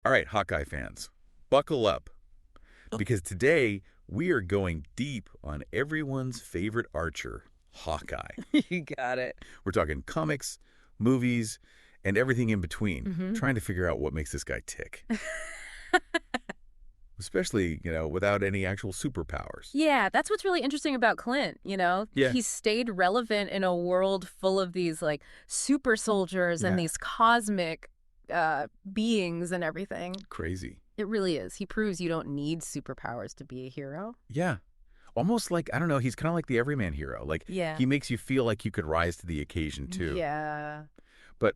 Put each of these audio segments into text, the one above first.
All right, Hawkeye fans, buckle up, because today we are going deep on everyone's favorite archer, Hawkeye. You got it. We're talking comics, movies, and everything in between, trying to figure out what makes this guy tick. Especially, without any actual superpowers. Yeah, that's what's really interesting about Clint, Yeah. He stayed relevant in a world full of these, super soldiers and these cosmic beings and everything. Crazy. It really is. He proves you don't need superpowers to be a hero. Yeah. Almost like, I don't know, he's kind of like the everyman hero. He makes you feel like you could rise to the occasion, too. Yeah. But,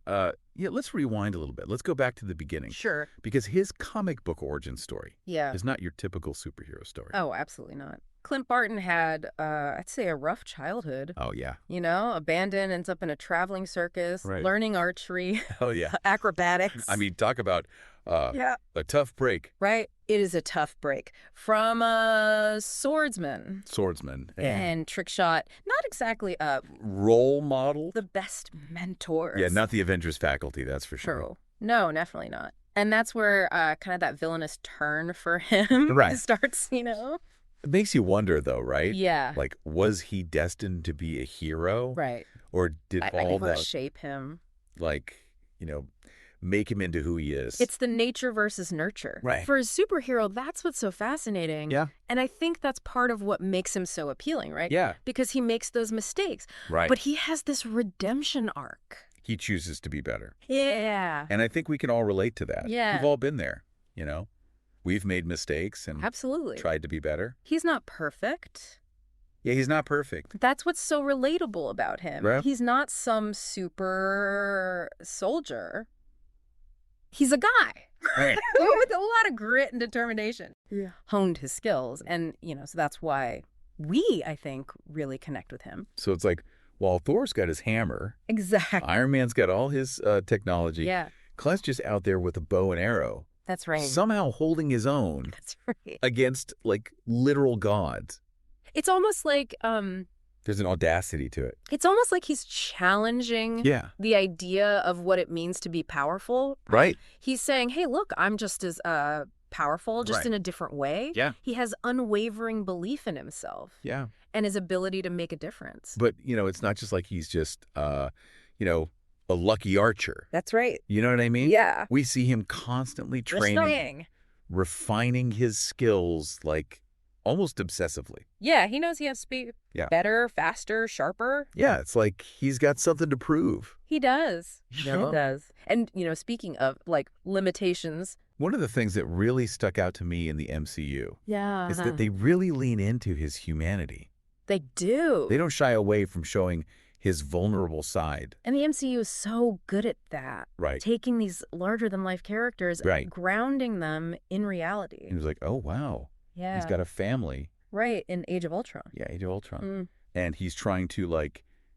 let's rewind a little bit. Let's go back to the beginning. Sure. Because his comic book origin story is not your typical superhero story. Oh, absolutely not. Clint Barton had, I'd say, a rough childhood. Oh, yeah. Abandoned, ends up in a traveling circus, Right. learning archery. Oh, yeah. Acrobatics. I mean, talk about a tough break. Right? It is a tough break. From a swordsman. And trick shot. Not exactly role model. the best mentors. Yeah, not the Avengers faculty, that's for sure. True. No, definitely not. And that's where kind of that villainous turn for him Right. starts, It makes you wonder, though, right? Yeah. Was he destined to be a hero? Right. Or did I all think that, shape him. make him into who he is? It's the nature versus nurture. Right. For a superhero, that's what's so fascinating. Yeah. And I think that's part of what makes him so appealing, right? Yeah. Because he makes those mistakes. Right. But he has this redemption arc. He chooses to be better. Yeah. And I think we can all relate to that. Yeah. We've all been there, We've made mistakes and Absolutely. tried to be better. He's not perfect. Yeah, he's not perfect. That's what's so relatable about him. Right. He's not some super soldier. He's a guy Right. with a lot of grit and determination. Yeah. Honed his skills. And, so that's why we, I think, really connect with him. So it's like, while Thor's got his hammer, Exactly. Iron Man's got all his technology. Yeah, Clint's just out there with a bow and arrow, that's right. somehow holding his own That's right. against, literal gods. It's almost like There's an audacity to it. he's challenging Yeah. the idea of what it means to be powerful. Right? He's saying, hey, look, I'm just as powerful, just Right. in a different way. Yeah. He has unwavering belief in himself Yeah. and his ability to make a difference. But, it's not just like he's just, a lucky archer. That's right. You know what I mean? Yeah. We see him constantly training, refining his skills, almost obsessively. Yeah, he knows he has to be better, faster, sharper. Yeah, it's like he's got something to prove. He does. He does. And, speaking of, limitations. One of the things that really stuck out to me in the MCU Yeah. is that they really lean into his humanity. They do. They don't shy away from showing his vulnerable side. And the MCU is so good at that. Right. Taking these larger-than-life characters, Right. grounding them in reality. He was like, oh, wow. Yeah. He's got a family. Right, in Age of Ultron. Yeah, Age of Ultron. Mm. And he's trying to,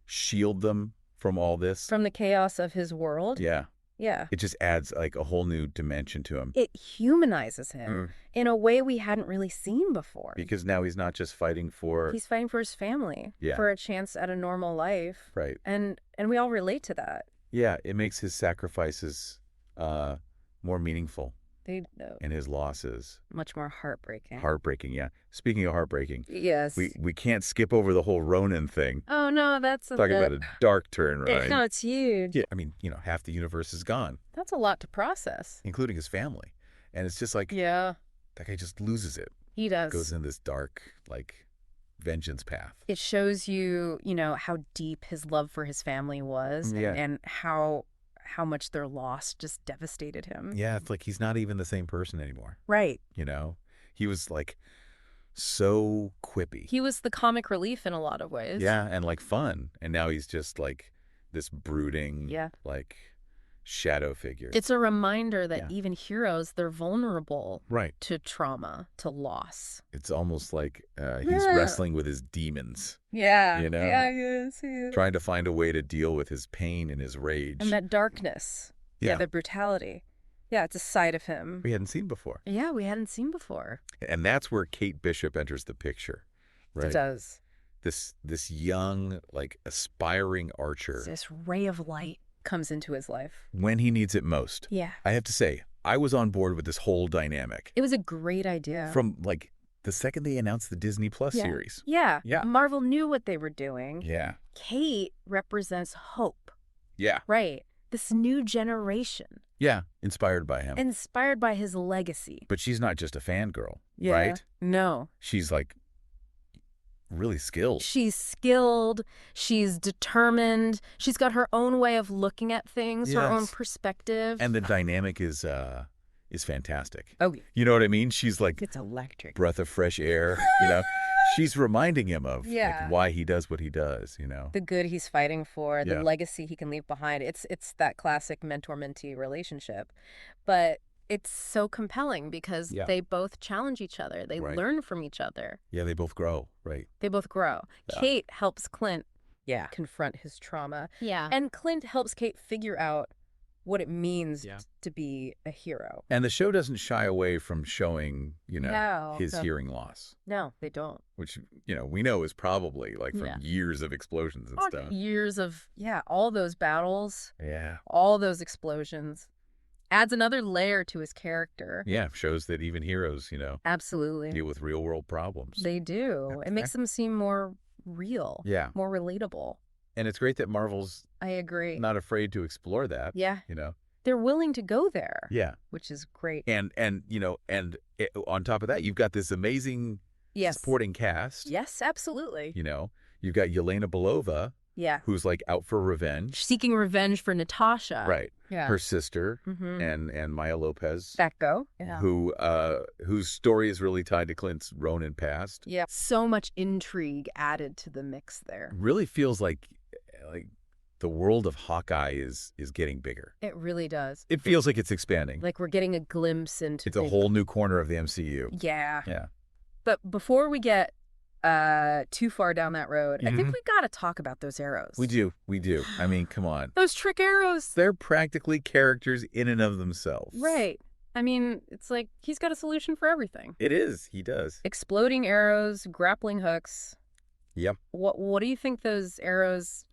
shield them from all this. From the chaos of his world. Yeah. Yeah. It just adds, a whole new dimension to him. It humanizes him in a way we hadn't really seen before. Because now he's not just fighting for... He's fighting for his family. Yeah. For a chance at a normal life. Right. And we all relate to that. Yeah, it makes his sacrifices more meaningful. They know. And his losses. Much more heartbreaking. Heartbreaking, yeah. Speaking of heartbreaking. Yes. We can't skip over the whole Ronin thing. Oh, no, that's... Talk about a dark turn, right? No, it's huge. Yeah, I mean, half the universe is gone. That's a lot to process. Including his family. And it's just like... Yeah. That guy just loses it. He does. Goes in this dark, vengeance path. It shows you, how deep his love for his family was. Yeah. And how much their loss just devastated him. Yeah, it's like he's not even the same person anymore. Right. He was, so quippy. He was the comic relief in a lot of ways. Yeah, and, fun. And now he's just, this brooding, shadow figure. It's a reminder that even heroes, they're vulnerable Right. to trauma, to loss. It's almost like he's wrestling with his demons. Yeah. You know? Yeah, yes, yes. Trying to find a way to deal with his pain and his rage. And that darkness. Yeah. The brutality. Yeah, it's a side of him. We hadn't seen before. Yeah, we hadn't seen before. And that's where Kate Bishop enters the picture. Right? It does. This young, aspiring archer. This ray of light comes into his life. When he needs it most. Yeah. I have to say, I was on board with this whole dynamic. It was a great idea. From, like, the second they announced the Disney Plus series. Yeah. Yeah. Marvel knew what they were doing. Yeah. Kate represents hope. Yeah. Right. This new generation. Yeah. Inspired by him. Inspired by his legacy. But she's not just a fangirl, Yeah. right? No. She's, like, really skilled. She's skilled. She's determined. She's got her own way of looking at things, her own perspective. And the dynamic is fantastic. Oh, you know what I mean? She's like it's electric. breath of fresh air, you know. She's reminding him of like, why he does what he does, you know. The good he's fighting for, the legacy he can leave behind. It's that classic mentor-mentee relationship. But it's so compelling because they both challenge each other. They learn from each other. Yeah, they both grow, right? They both grow. Yeah. Kate helps Clint confront his trauma. Yeah. And Clint helps Kate figure out what it means to be a hero. And the show doesn't shy away from showing, you know, his hearing loss. No, they don't. Which, you know, we know is probably like from years of explosions and stuff. Years of, all those battles. Yeah. All those explosions. Adds another layer to his character. Yeah, shows that even heroes, you know, absolutely deal with real world problems. They do. It makes them seem more real. Yeah. More relatable. And it's great that Marvel's I agree. Not afraid to explore that. Yeah. You know. They're willing to go there. Yeah. Which is great. And you know, on top of that, you've got this amazing supporting cast. Yes, absolutely. You know, you've got Yelena Belova. Yeah. Who's like out for revenge. Seeking revenge for Natasha. Right. Yeah. Her sister and Maya Lopez. Echo. Yeah. Whose story is really tied to Clint's Ronin past. Yeah. So much intrigue added to the mix there. Really feels like the world of Hawkeye is getting bigger. It really does. It feels like it's expanding. Like we're getting a glimpse into it's a whole new corner of the MCU. Yeah. Yeah. But before we get too far down that road, I think we got to talk about those arrows. We do. I mean, come on. Those trick arrows. They're practically characters in and of themselves. Right. I mean, it's like he's got a solution for everything. It is. He does. Exploding arrows, grappling hooks. Yep. What do you think those arrows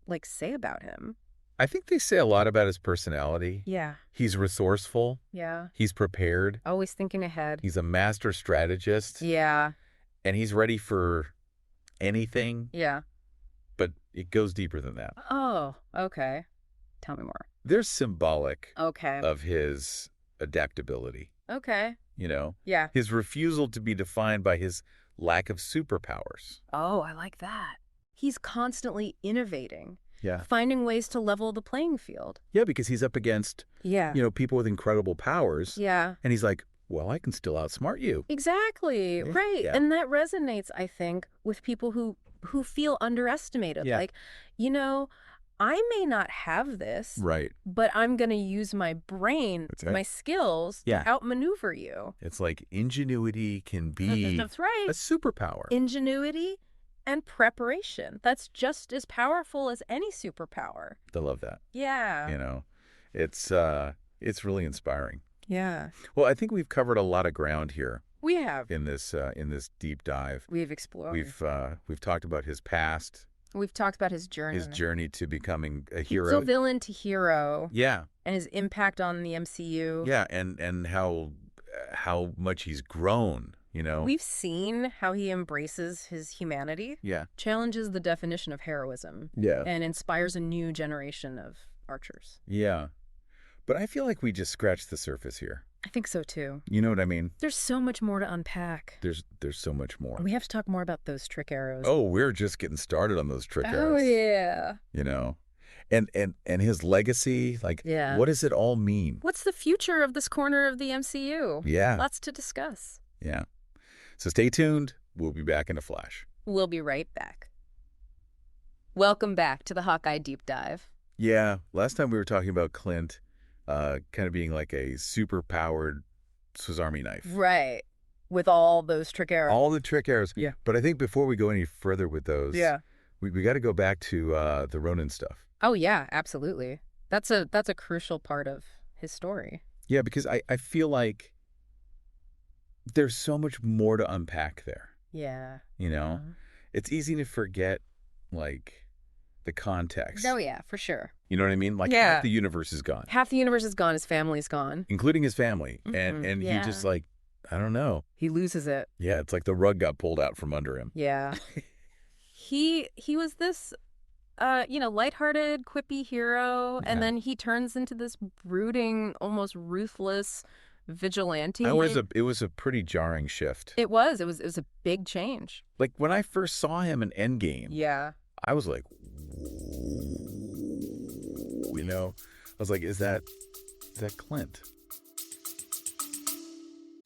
like say about him? I think they say a lot about his personality. Yeah. He's resourceful. Yeah. He's prepared. Always thinking ahead. He's a master strategist. Yeah. And he's ready for anything. Yeah. But it goes deeper than that. Oh, okay. Tell me more. They're symbolic of his adaptability. Okay. You know? Yeah. His refusal to be defined by his lack of superpowers. Oh, I like that. He's constantly innovating. Yeah. Finding ways to level the playing field. Yeah, because he's up against, you know, people with incredible powers. Yeah. And he's like, well, I can still outsmart you. Exactly. Right. Yeah. And that resonates, I think, with people who feel underestimated. Yeah. Like, you know, I may not have this. Right. But I'm going to use my brain, my skills to outmaneuver you. It's like ingenuity can be That's right. a superpower. Ingenuity and preparation. That's just as powerful as any superpower. I love that. Yeah. You know, it's really inspiring. Yeah. Well, I think we've covered a lot of ground here. We have. In this deep dive. We've explored. We've talked about his past. We've talked about his journey. His journey to becoming a hero. So villain to hero. Yeah. And his impact on the MCU. Yeah, and how much he's grown, you know. We've seen how he embraces his humanity. Yeah. Challenges the definition of heroism. Yeah. And inspires a new generation of archers. Yeah. But I feel like we just scratched the surface here. I think so too. You know what I mean? There's so much more to unpack. There's so much more. We have to talk more about those trick arrows. Oh, we're just getting started on those trick arrows. Oh yeah. You know. And his legacy, like what does it all mean? What's the future of this corner of the MCU? Yeah. Lots to discuss. Yeah. So stay tuned. We'll be back in a flash. We'll be right back. Welcome back to the Hawkeye Deep Dive. Yeah. Last time we were talking about Clint kind of being like a super-powered Swiss Army knife. Right. With all those trick arrows. All the trick arrows. Yeah. But I think before we go any further with those, we got to go back to the Ronin stuff. Oh, yeah, absolutely. That's a crucial part of his story. Yeah, because I feel like there's so much more to unpack there. Yeah. You know? It's easy to forget, like, the context. Oh, yeah, for sure. You know what I mean? Like half the universe is gone. Half the universe is gone. His family's gone. Including his family. And he just like, I don't know. He loses it. Yeah, it's like the rug got pulled out from under him. Yeah. He was this, lighthearted, quippy hero, and then he turns into this brooding, almost ruthless vigilante. It was a pretty jarring shift. It was a big change. Like when I first saw him in Endgame, I was like, I was like, is that Clint?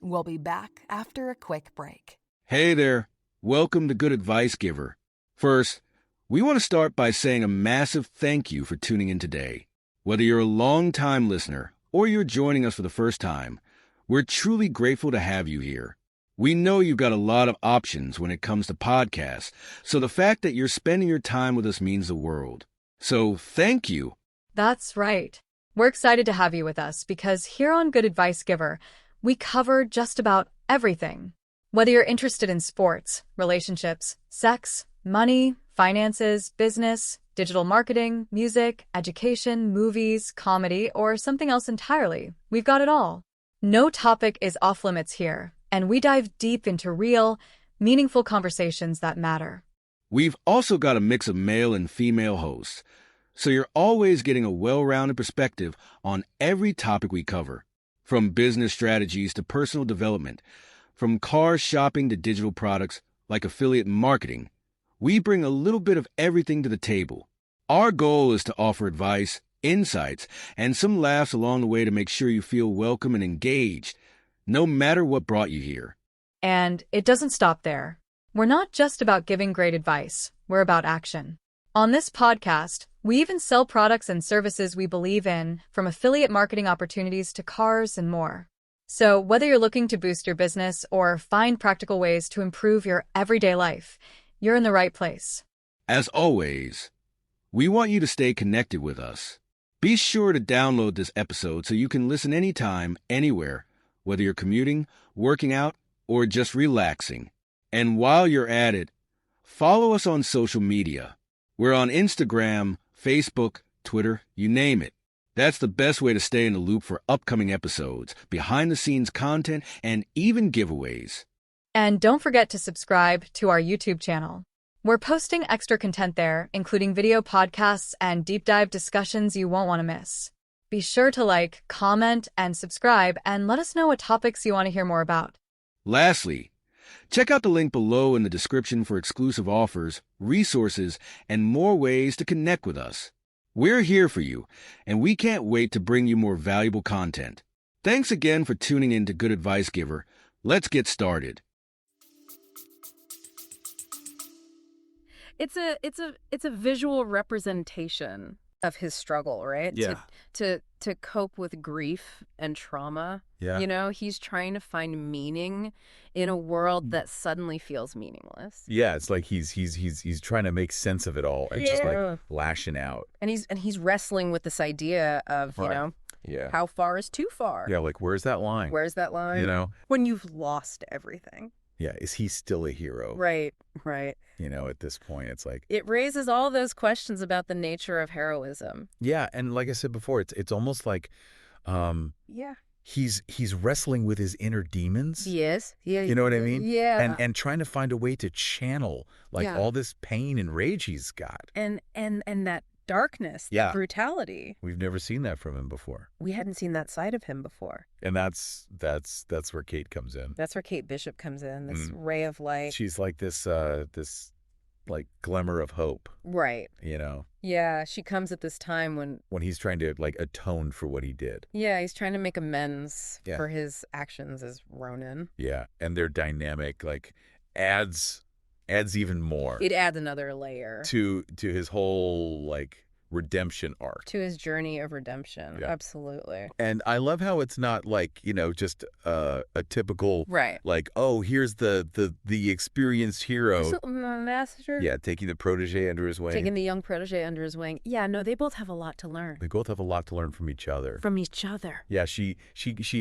We'll be back after a quick break. Hey there. Welcome to Good Advice Giver. First, we want to start by saying a massive thank you for tuning in today. Whether you're a long-time listener or you're joining us for the first time, we're truly grateful to have you here. We know you've got a lot of options when it comes to podcasts, so the fact that you're spending your time with us means the world. So thank you. That's right. We're excited to have you with us because here on Good Advice Giver, we cover just about everything. Whether you're interested in sports, relationships, sex, money, finances, business, digital marketing, music, education, movies, comedy, or something else entirely, we've got it all. No topic is off limits here, and we dive deep into real, meaningful conversations that matter. We've also got a mix of male and female hosts, so you're always getting a well-rounded perspective on every topic we cover, from business strategies to personal development, from car shopping to digital products like affiliate marketing. We bring a little bit of everything to the table. Our goal is to offer advice, insights, and some laughs along the way to make sure you feel welcome and engaged, no matter what brought you here. And it doesn't stop there. We're not just about giving great advice. We're about action. On this podcast, we even sell products and services we believe in, from affiliate marketing opportunities to cars and more. So whether you're looking to boost your business or find practical ways to improve your everyday life, you're in the right place. As always, we want you to stay connected with us. Be sure to download this episode so you can listen anytime, anywhere, whether you're commuting, working out, or just relaxing. And while you're at it, follow us on social media. We're on Instagram, Facebook, Twitter, you name it. That's the best way to stay in the loop for upcoming episodes, behind-the-scenes content, and even giveaways. And don't forget to subscribe to our YouTube channel. We're posting extra content there, including video podcasts and deep dive discussions you won't want to miss. Be sure to like, comment, and subscribe, and let us know what topics you want to hear more about. Lastly, check out the link below in the description for exclusive offers, resources, and more ways to connect with us. We're here for you, and we can't wait to bring you more valuable content. Thanks again for tuning in to Good Advice Giver. Let's get started. It's a visual representation of his struggle, right? Yeah. To cope with grief and trauma. Yeah. He's trying to find meaning in a world that suddenly feels meaningless. Yeah, it's like he's trying to make sense of it all and just like lashing out. And he's wrestling with this idea of, how far is too far? Yeah, like where's that line? Where's that line? When you've lost everything. Yeah, is he still a hero? Right. At this point, it's like... It raises all those questions about the nature of heroism. Yeah, and like I said before, it's almost like... He's wrestling with his inner demons. Yes. Yeah. You know what I mean? Yeah. And trying to find a way to channel all this pain and rage he's got. And that darkness, that brutality. We've never seen that from him before. We hadn't seen that side of him before. And that's where Kate comes in. That's where Kate Bishop comes in, this ray of light. She's like this like glimmer of hope. Right. Yeah, she comes at this time when he's trying to like atone for what he did. Yeah, he's trying to make amends for his actions as Ronin. Yeah, and their dynamic like adds even more. It adds another layer to his whole like redemption arc, to his journey of redemption. Yeah. Absolutely. And I love how it's not like just a typical like, oh, here's the experienced hero master. Yeah, taking the protege under his wing. Taking the young protege under his wing. Yeah, no, they both have a lot to learn. They both have a lot to learn from each other. Yeah, she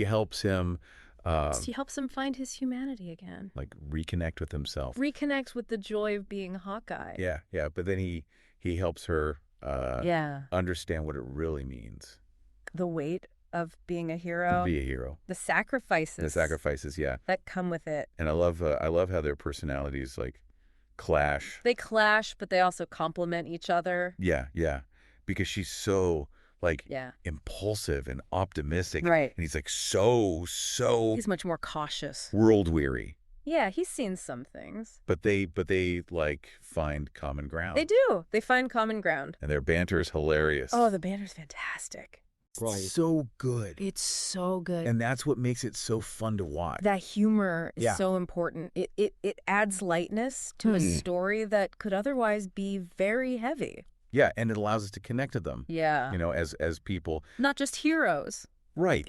helps him. She helps him find his humanity again. Like reconnect with himself. Reconnect with the joy of being Hawkeye. Yeah. But then he helps her understand what it really means. The weight of being a hero. To be a hero. The sacrifices. Yeah. That come with it. And I love how their personalities like clash. They clash, but they also complement each other. Yeah. Because she's so like impulsive and optimistic. Right. And he's like so he's much more cautious. World weary. Yeah, he's seen some things. But they like find common ground. They do. They find common ground. And their banter is hilarious. Oh, the banter's fantastic. Right. So good. It's so good. And that's what makes it so fun to watch. That humor is so important. It adds lightness to a story that could otherwise be very heavy. Yeah, and it allows us to connect to them. Yeah. You know, as people. Not just heroes. Right.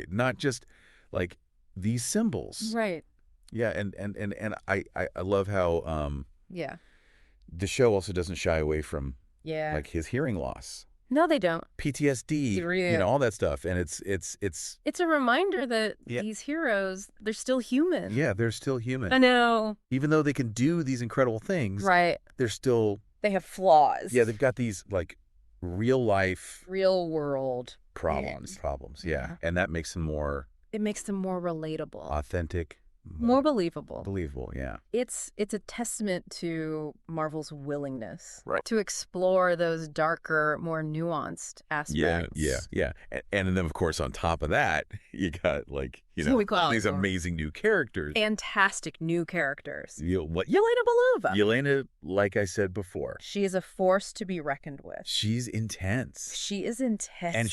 Not just like these symbols. Right. Yeah, and I love how the show also doesn't shy away from like his hearing loss. No, they don't. PTSD, you know, all that stuff. And it's a reminder that these heroes, they're still human. Yeah, they're still human. I know. Even though they can do these incredible things, they're still... They have flaws. Yeah, they've got these, like, real life... Real world. Problems, yeah. And that makes them more... It makes them more relatable. Authentic. More believable. Believable, yeah. It's a testament to Marvel's willingness to explore those darker, more nuanced aspects. Yeah. And then, of course, on top of that, you got, like, you know, these amazing new characters. Fantastic new characters. Yelena Belova. Yelena, like I said before. She is a force to be reckoned with. She's intense. She is intense. And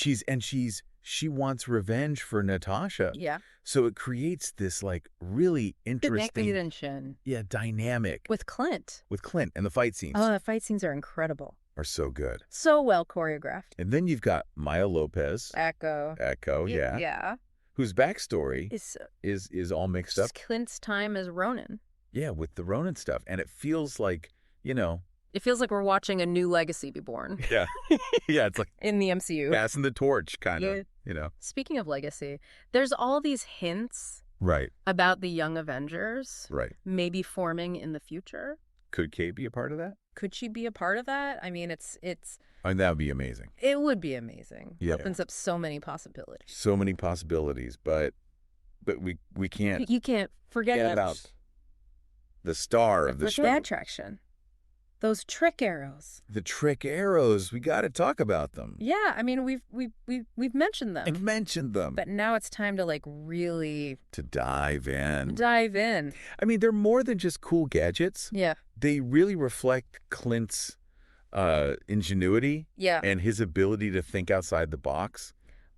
she wants revenge for Natasha. Yeah. So it creates this like really interesting dynamic with Clint. And the fight scenes. Oh, the fight scenes are incredible. Are so good. So well choreographed. And then you've got Maya Lopez. Echo, yeah. Yeah. Whose backstory is all mixed up. Clint's time as Ronin. Yeah, with the Ronin stuff. And it feels like, you know, it feels like we're watching a new legacy be born. Yeah. Yeah, it's like... in the MCU. Passing the torch, kind of, you know. Speaking of legacy, there's all these hints about the Young Avengers maybe forming in the future. Could Kate be a part of that? Could she be a part of that? I mean, I mean, that would be amazing. It would be amazing. Yeah. Opens up so many possibilities. So many possibilities, but we can't... You can't forget about the star of the show. The attraction. Those trick arrows. The trick arrows. We got to talk about them. Yeah, I mean, we've mentioned them. I've mentioned them. But now it's time to like really dive in. I mean, they're more than just cool gadgets. Yeah. They really reflect Clint's ingenuity. Yeah. And his ability to think outside the box.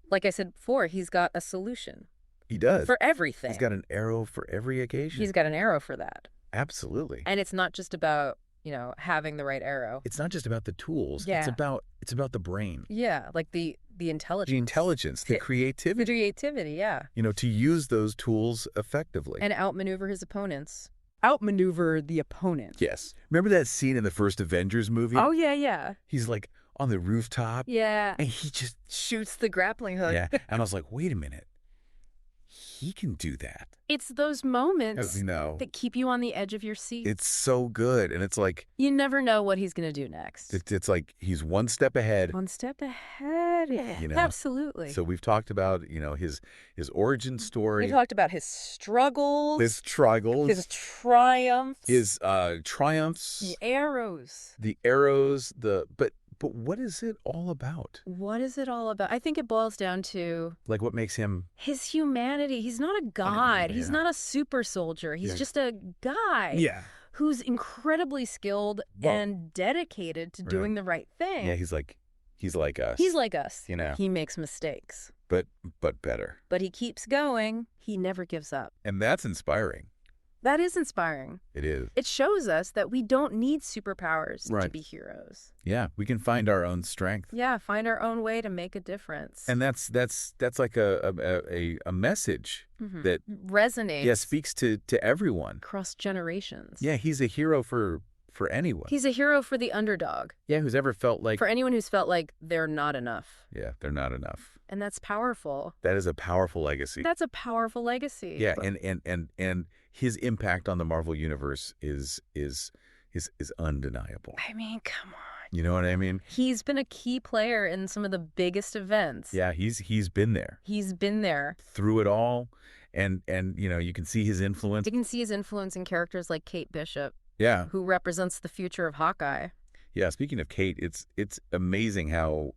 Like I said before, he's got a solution. He does. For everything. He's got an arrow for every occasion. He's got an arrow for that. Absolutely. And it's not just about, you know, having the right arrow. It's not just about the tools. Yeah. It's about the brain. Yeah, like the intelligence. The intelligence, the creativity. The creativity, yeah. You know, to use those tools effectively. And outmaneuver his opponents. Outmaneuver the opponent. Yes. Remember that scene in the first Avengers movie? Oh, yeah. He's like on the rooftop. Yeah. And he just shoots the grappling hook. Yeah. And I was like, wait a minute. He can do that. It's those moments that keep you on the edge of your seat. It's so good. And it's like... you never know what he's going to do next. It's like he's one step ahead. One step ahead. Yeah, you know? Absolutely. So we've talked about, you know, his origin story. We talked about his struggles. His triumphs. His triumphs. The arrows. But what is it all about? What is it all about? I think it boils down to... like what makes him... his humanity. He's not a god. He's not a super soldier. He's just a guy. Yeah. Who's incredibly skilled and dedicated to doing the right thing. Yeah, he's like us. He's like us. You know. He makes mistakes. But better. But he keeps going. He never gives up. And that's inspiring. That is inspiring. It is. It shows us that we don't need superpowers to be heroes. Yeah, we can find our own strength. Yeah, find our own way to make a difference. And that's like a message that resonates. Yeah, speaks to everyone. Across generations. Yeah, he's a hero for anyone. He's a hero for the underdog. Yeah, who's ever felt like... for anyone who's felt like they're not enough. Yeah, they're not enough. And that's powerful. That is a powerful legacy. That's a powerful legacy. Yeah, and his impact on the Marvel Universe is undeniable. I mean, come on. You know what I mean? He's been a key player in some of the biggest events. Yeah, he's been there. He's been there. Through it all. And you can see his influence. You can see his influence in characters like Kate Bishop. Yeah. Who represents the future of Hawkeye. Yeah, speaking of Kate, it's amazing how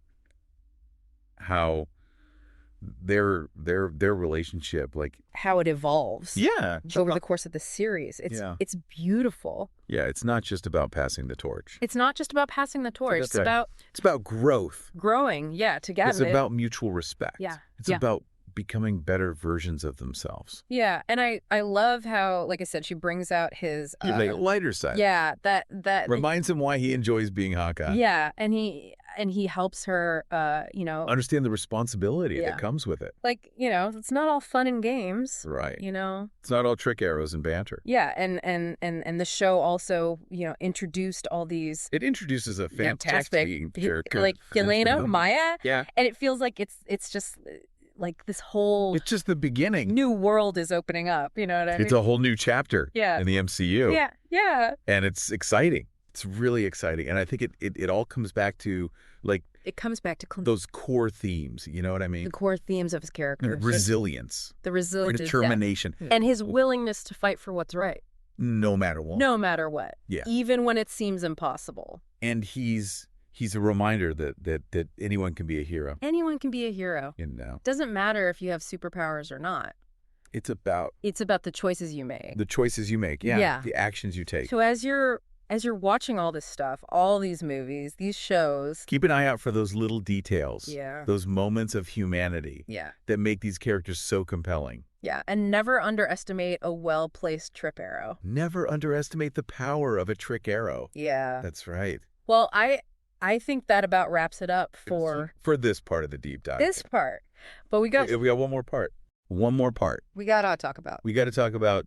their relationship, like how it evolves. Yeah. Over the course of the series. It's beautiful. Yeah, it's not just about passing the torch. It's not just about passing the torch. It's about growth. Growing, yeah, together. It's about mutual respect. Yeah. It's about becoming better versions of themselves. Yeah, and I love how, like I said, she brings out his lighter side. Yeah, that reminds him why he enjoys being Hawkeye. Yeah, and he helps her understand the responsibility that comes with it. Like, it's not all fun and games. Right. It's not all trick arrows and banter. Yeah, and the show also, introduced all these. It introduces a fantastic character. Like Yelena, Maya. Yeah. And it feels like it's just like this whole it's just the beginning. New world is opening up, you know what I mean? It's a whole new chapter in the MCU. Yeah. And it's exciting. It's really exciting. And I think it all comes back to it comes back to those core themes, you know what I mean? The core themes of his character. Resilience. The resilience. Determination. And his willingness to fight for what's right. No matter what. No matter what. Yeah. Even when it seems impossible. And he's a reminder that anyone can be a hero. Anyone can be a hero. Doesn't matter if you have superpowers or not. It's about the choices you make. The choices you make. Yeah. The actions you take. So as you're watching all this stuff, all these movies, these shows, keep an eye out for those little details. Yeah. Those moments of humanity. Yeah. That make these characters so compelling. Yeah, and never underestimate a well-placed trick arrow. Never underestimate the power of a trick arrow. Yeah. That's right. Well, I think that about wraps it up for this part of the deep dive. This part. But we got one more part. One more part. We got to talk about. We got to talk about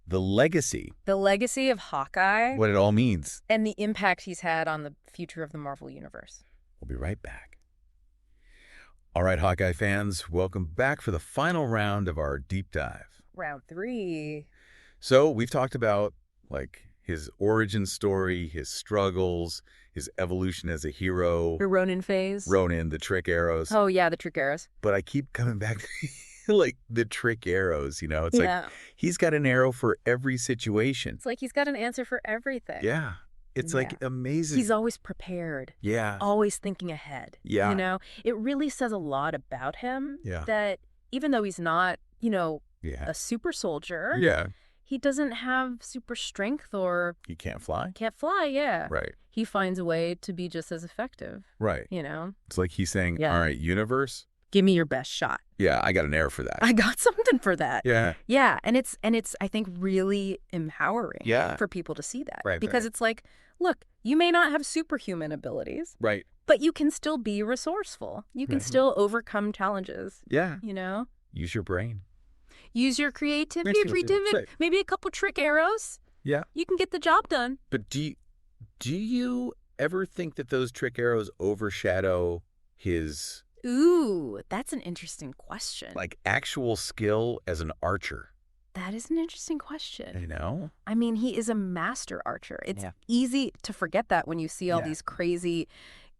the legacy. The legacy of Hawkeye. What it all means. And the impact he's had on the future of the Marvel Universe. We'll be right back. All right, Hawkeye fans, welcome back for the final round of our deep dive. Round 3. So we've talked about his origin story, his struggles, his evolution as a hero. The Ronin phase. Ronin, the trick arrows. Oh, yeah, the trick arrows. But I keep coming back to the trick arrows, It's like he's got an arrow for every situation. It's like he's got an answer for everything. Yeah. It's amazing. He's always prepared. Yeah. Always thinking ahead. Yeah. It really says a lot about him. Yeah. That even though he's not, a super soldier. Yeah. He doesn't have super strength or... He can't fly? Can't fly, yeah. Right. He finds a way to be just as effective. Right. It's like he's saying, all right, universe. Give me your best shot. Yeah, I got an arrow for that. I got something for that. Yeah. Yeah, and it's I think really empowering for people to see that. Right. Because it's like, look, you may not have superhuman abilities. Right. But you can still be resourceful. You can still overcome challenges. Yeah. Use your brain. Use your creativity, maybe a couple trick arrows. Yeah. You can get the job done. But do you ever think that those trick arrows overshadow his... Ooh, that's an interesting question. Actual skill as an archer? That is an interesting question. I mean, he is a master archer. It's easy to forget that when you see all these crazy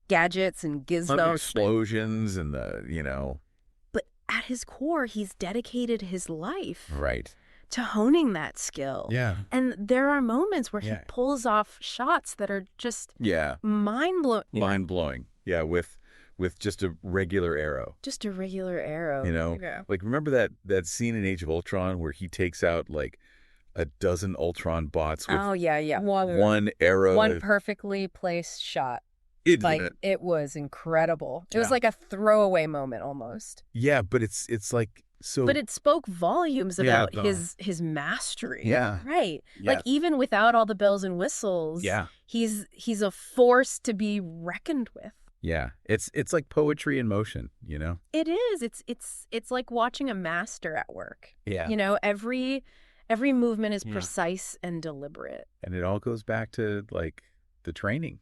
gadgets and gizmos. Explosions and But at his core, he's dedicated his life to honing that skill. Yeah. And there are moments where he pulls off shots that are just mind-blowing. Mind-blowing. Yeah, with just a regular arrow. Just a regular arrow. Remember that scene in Age of Ultron where he takes out a dozen Ultron bots with one arrow. One perfectly placed shot. It was incredible. It was like a throwaway moment almost. Yeah, but it's so. But it spoke volumes about his mastery. Yeah. Right. Yeah. Even without all the bells and whistles. Yeah. He's a force to be reckoned with. Yeah. It's like poetry in motion, It is. It's like watching a master at work. Yeah. Every movement is precise and deliberate. And it all goes back to the training,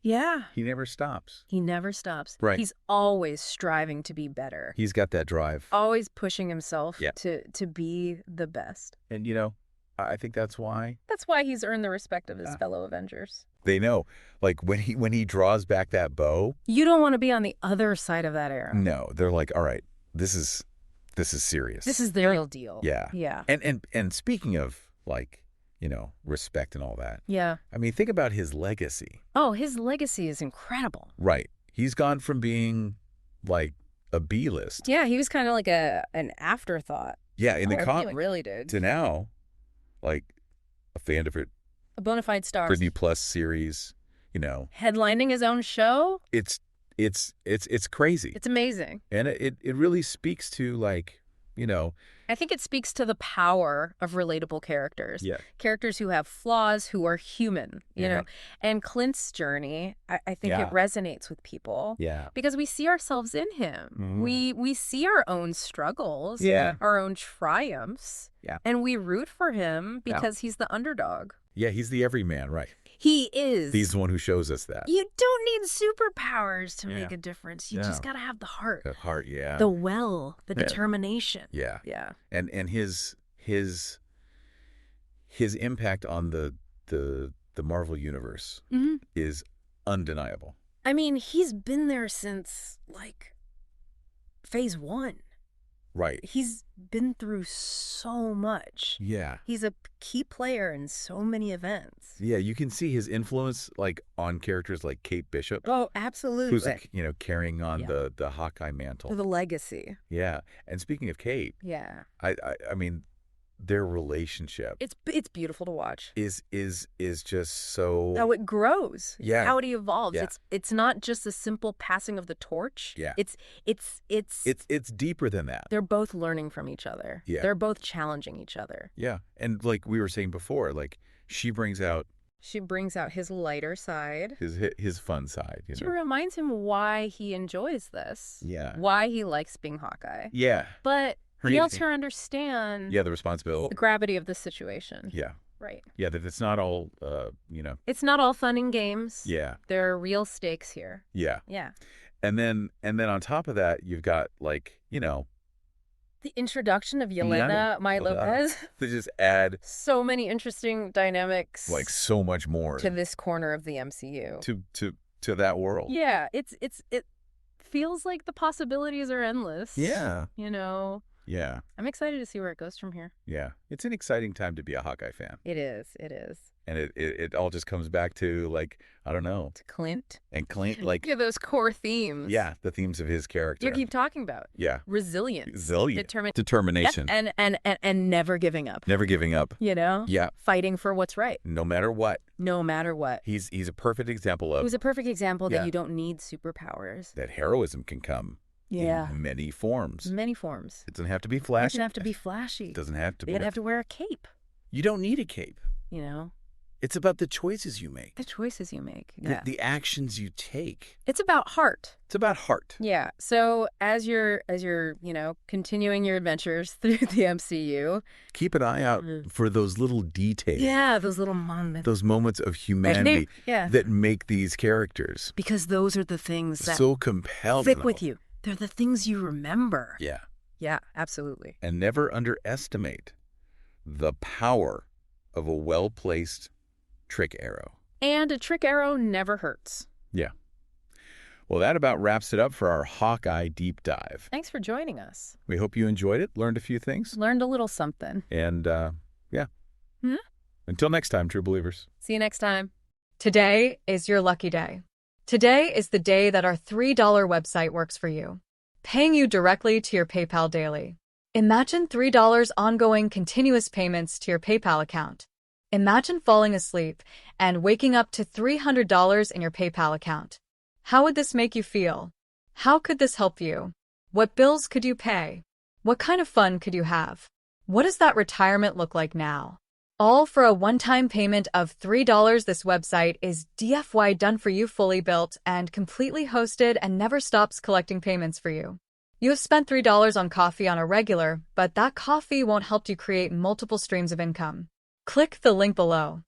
Yeah. He never stops. He never stops. Right. He's always striving to be better. He's got that drive. Always pushing himself to be the best. And, I think that's why. That's why he's earned the respect of his fellow Avengers. They know. Like, when he draws back that bow. You don't want to be on the other side of that arrow. No. They're like, all right, this is serious. This is the real deal. Yeah. Yeah. And speaking of, like, respect and all that. Yeah. I mean, think about his legacy. Oh, his legacy is incredible. Right. He's gone from being, like, a B-list. Yeah, he was kind of like an afterthought. Yeah, in the comic. He really did. To now, like, a fan of it. A bona fide star. Disney Plus series, Headlining his own show? It's crazy. It's amazing. And it really speaks to, like, I think it speaks to the power of relatable characters. Yeah. Characters who have flaws, who are human, you know. And Clint's journey, I think it resonates with people. Yeah. Because we see ourselves in him. Mm-hmm. We see our own struggles, our own triumphs. Yeah. And we root for him because he's the underdog. Yeah, he's the everyman, right? He is. He's the one who shows us that. You don't need superpowers to make a difference. You just got to have the heart. The heart, yeah. The will, the determination. Yeah. Yeah. And his impact on the Marvel universe is undeniable. I mean, he's been there since, like, phase 1. Right. He's been through so much. Yeah. He's a key player in so many events. Yeah, you can see his influence, like, on characters like Kate Bishop. Oh, absolutely. Who's, carrying on the Hawkeye mantle. The legacy. Yeah. And speaking of Kate. Yeah. I mean, their relationship. It's beautiful to watch. Is just so. How it grows. Yeah. How it evolves. Yeah. It's not just a simple passing of the torch. Yeah. It's deeper than that. They're both learning from each other. Yeah. They're both challenging each other. Yeah. And like we were saying before, like she brings out his lighter side. His fun side. She reminds him why he enjoys this. Yeah. Why he likes being Hawkeye. Yeah. But he helps her understand the responsibility. The gravity of the situation. Yeah. Right. Yeah, that it's not all, It's not all fun and games. Yeah. There are real stakes here. Yeah. Yeah. And then on top of that, you've got, like, the introduction of Yelena Mai Lopez. To just add so many interesting dynamics. Like so much more. To this corner of the MCU. To that world. Yeah. It feels like the possibilities are endless. Yeah. Yeah. I'm excited to see where it goes from here. Yeah. It's an exciting time to be a Hawkeye fan. It is. It is. And it all just comes back to, like, I don't know. To Clint. And Clint, like. Yeah, those core themes. Yeah, the themes of his character. You keep talking about. Yeah. Resilience. Determination. And never giving up. Never giving up. Yeah. Fighting for what's right. No matter what. No matter what. He's a perfect example of. He was a perfect example that you don't need superpowers. That heroism can come. Yeah. In many forms. Many forms. It doesn't have to be flashy. It doesn't have to be flashy. It doesn't have to be. You don't have to wear a cape. You don't need a cape. It's about the choices you make. The choices you make. Yeah. The actions you take. It's about heart. It's about heart. Yeah. So as you're continuing your adventures through the MCU, keep an eye out for those little details. Yeah, those little moments. Those moments of humanity that make these characters. Because those are the things that so compelling. Stick with you. They're the things you remember. Yeah. Yeah, absolutely. And never underestimate the power of a well-placed trick arrow. And a trick arrow never hurts. Yeah. Well, that about wraps it up for our Hawkeye deep dive. Thanks for joining us. We hope you enjoyed it, learned a few things. Learned a little something. And, Until next time, true believers. See you next time. Today is your lucky day. Today is the day that our $3 website works for you, paying you directly to your PayPal daily. Imagine $3 ongoing continuous payments to your PayPal account. Imagine falling asleep and waking up to $300 in your PayPal account. How would this make you feel? How could this help you? What bills could you pay? What kind of fun could you have? What does that retirement look like now? All for a one-time payment of $3. This website is DFY done for you, fully built and completely hosted, and never stops collecting payments for you. You have spent $3 on coffee on a regular, but that coffee won't help you create multiple streams of income. Click the link below.